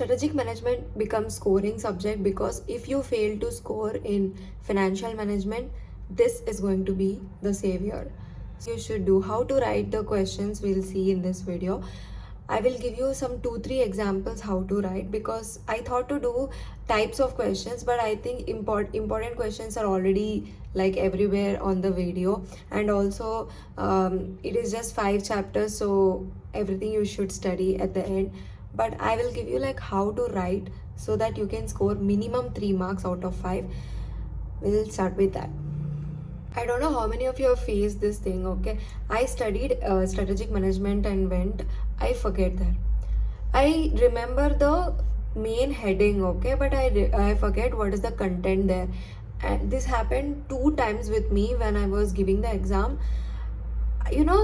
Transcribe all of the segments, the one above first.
Strategic management becomes scoring subject because if you fail to score in financial management, this is going to be the savior. So you should do. How to write the questions we'll see in this video. I will give you some 2-3 examples how to write, because I thought to do types of questions, but I think important questions are already like everywhere on the video, and also it is just 5 chapters, so everything you should study at the end. But I will give you like how to write so that you can score minimum 3 marks out of 5. We'll start with that. I don't know how many of you have faced this thing, okay? I studied strategic management and went, I forget that. I remember the main heading, okay, but I forget what is the content there. And this happened 2 times with me when I was giving the exam.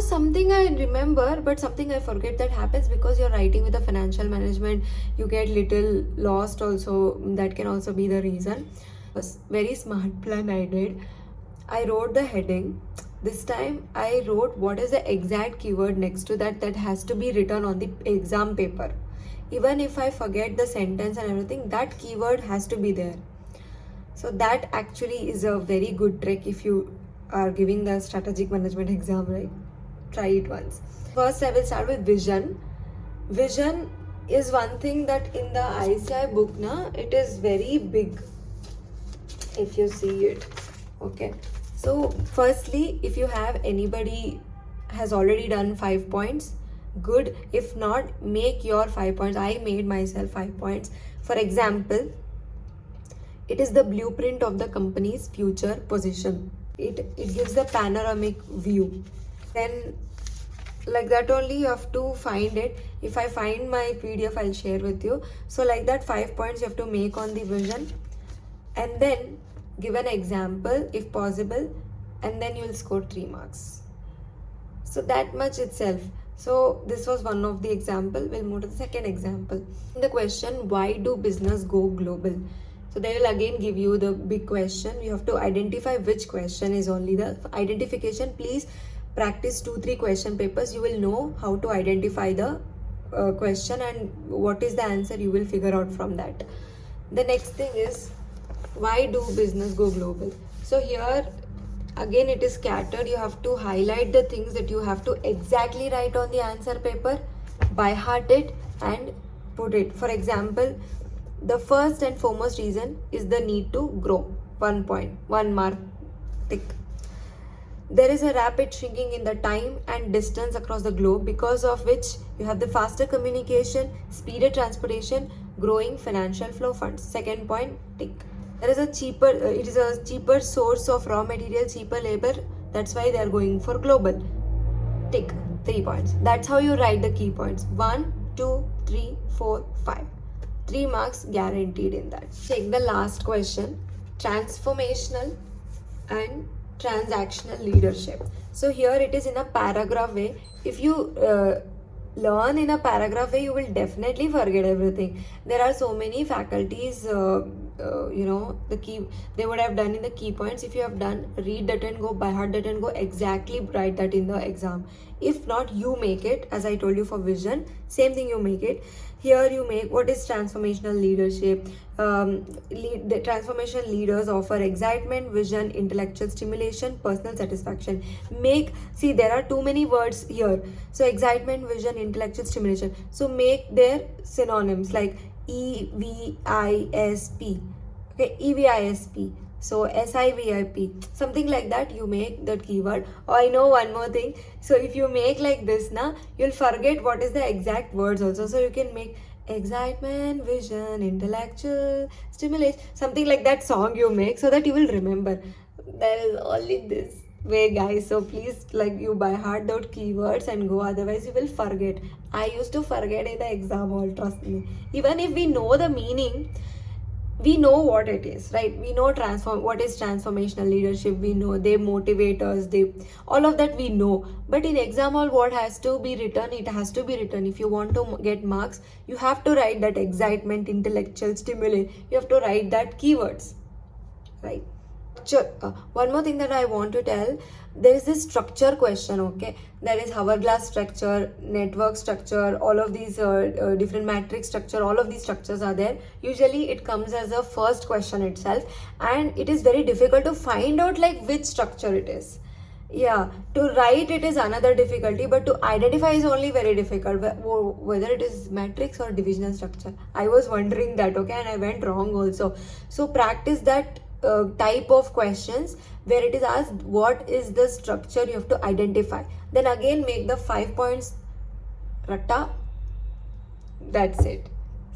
Something I remember but something I forget. That happens because you're writing with a financial management, you get little lost also. That can also be the reason. Was very smart plan I did. I wrote the heading. This time I wrote what is the exact keyword next to that has to be written on the exam paper. Even if I forget the sentence and everything, that keyword has to be there. So that actually is a very good trick if you are giving the strategic management exam, right? Try it once. First, I will start with vision. Vision is one thing that in the ICI book, it is very big if you see it. Okay. So, firstly, if you have anybody has already done 5 points, good. If not, make your 5 points. I made myself 5 points. For example, it is the blueprint of the company's future position. It gives the panoramic view. Then like that only you have to find it. If I find my PDF, I'll share with you. So like that 5 points you have to make on the vision, and then give an example if possible, and then you'll score 3 marks. So that much itself. So this was one of the example. We'll move to the second example. The question, why do business go global? So they will again give you the big question. You have to identify which question is only the identification. Please practice 2-3 question papers. You will know how to identify the question and what is the answer. You will figure out from that. The next thing is, why do business go global? So here again it is scattered. You have to highlight the things that you have to exactly write on the answer paper, by heart it and put it. For example, the first and foremost reason is the need to grow. 1 point, 1 mark, tick. There is a rapid shrinking in the time and distance across the globe, because of which you have the faster communication, speeded transportation, growing financial flow funds. Second point, tick. There is it is a cheaper source of raw material, cheaper labor. That's why they are going for global. Tick. 3 points. That's how you write the key points. 1, 2, 3, 4, 5. 3 marks guaranteed in that. Take the last question, transformational and transactional leadership. So here it is in a paragraph way. If you learn in a paragraph way, you will definitely forget everything. There are so many faculties, the key they would have done in the key points. If you have done, read that and go, by heart that and go, exactly write that in the exam. If not, you make it. As I told you for vision, same thing, you make it. Here you make what is transformational leadership. The transformation leaders offer excitement, vision, intellectual stimulation, personal satisfaction. See, there are too many words here. So excitement, vision, intellectual stimulation. So make their synonyms like EVISP. Okay, EVISP. So SIVIP, something like that. You make that keyword. Oh, I know one more thing. So if you make like this, you'll forget what is the exact words also. So you can make excitement, vision, intellectual stimulation, something like that song you make, so that you will remember. There is only this way, guys. So please, like, you by heart those keywords and go, otherwise you will forget. I used to forget in the exam all, trust me. Even if we know the meaning, we know what it is, right? We know what is transformational leadership. We know they motivate us, all of that we know. But in exam hall, what has to be written, it has to be written. If you want to get marks, you have to write that excitement, intellectual stimulation. You have to write that keywords, right? structure. One more thing that I want to tell, there is this structure question, okay? There is hourglass structure, network structure, all of these different matrix structure, all of these structures are there. Usually it comes as a first question itself, and it is very difficult to find out like which structure it is. Yeah, to write it is another difficulty, but to identify is only very difficult, whether it is matrix or divisional structure. I was wondering that, okay, and I went wrong also. So practice that type of questions where it is asked what is the structure you have to identify. Then again make the 5 points ratta. That's it.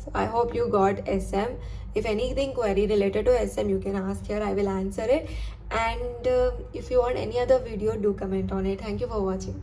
So I hope you got SM. If anything query related to SM, you can ask here. I will answer it. And if you want any other video, do comment on it. Thank you for watching.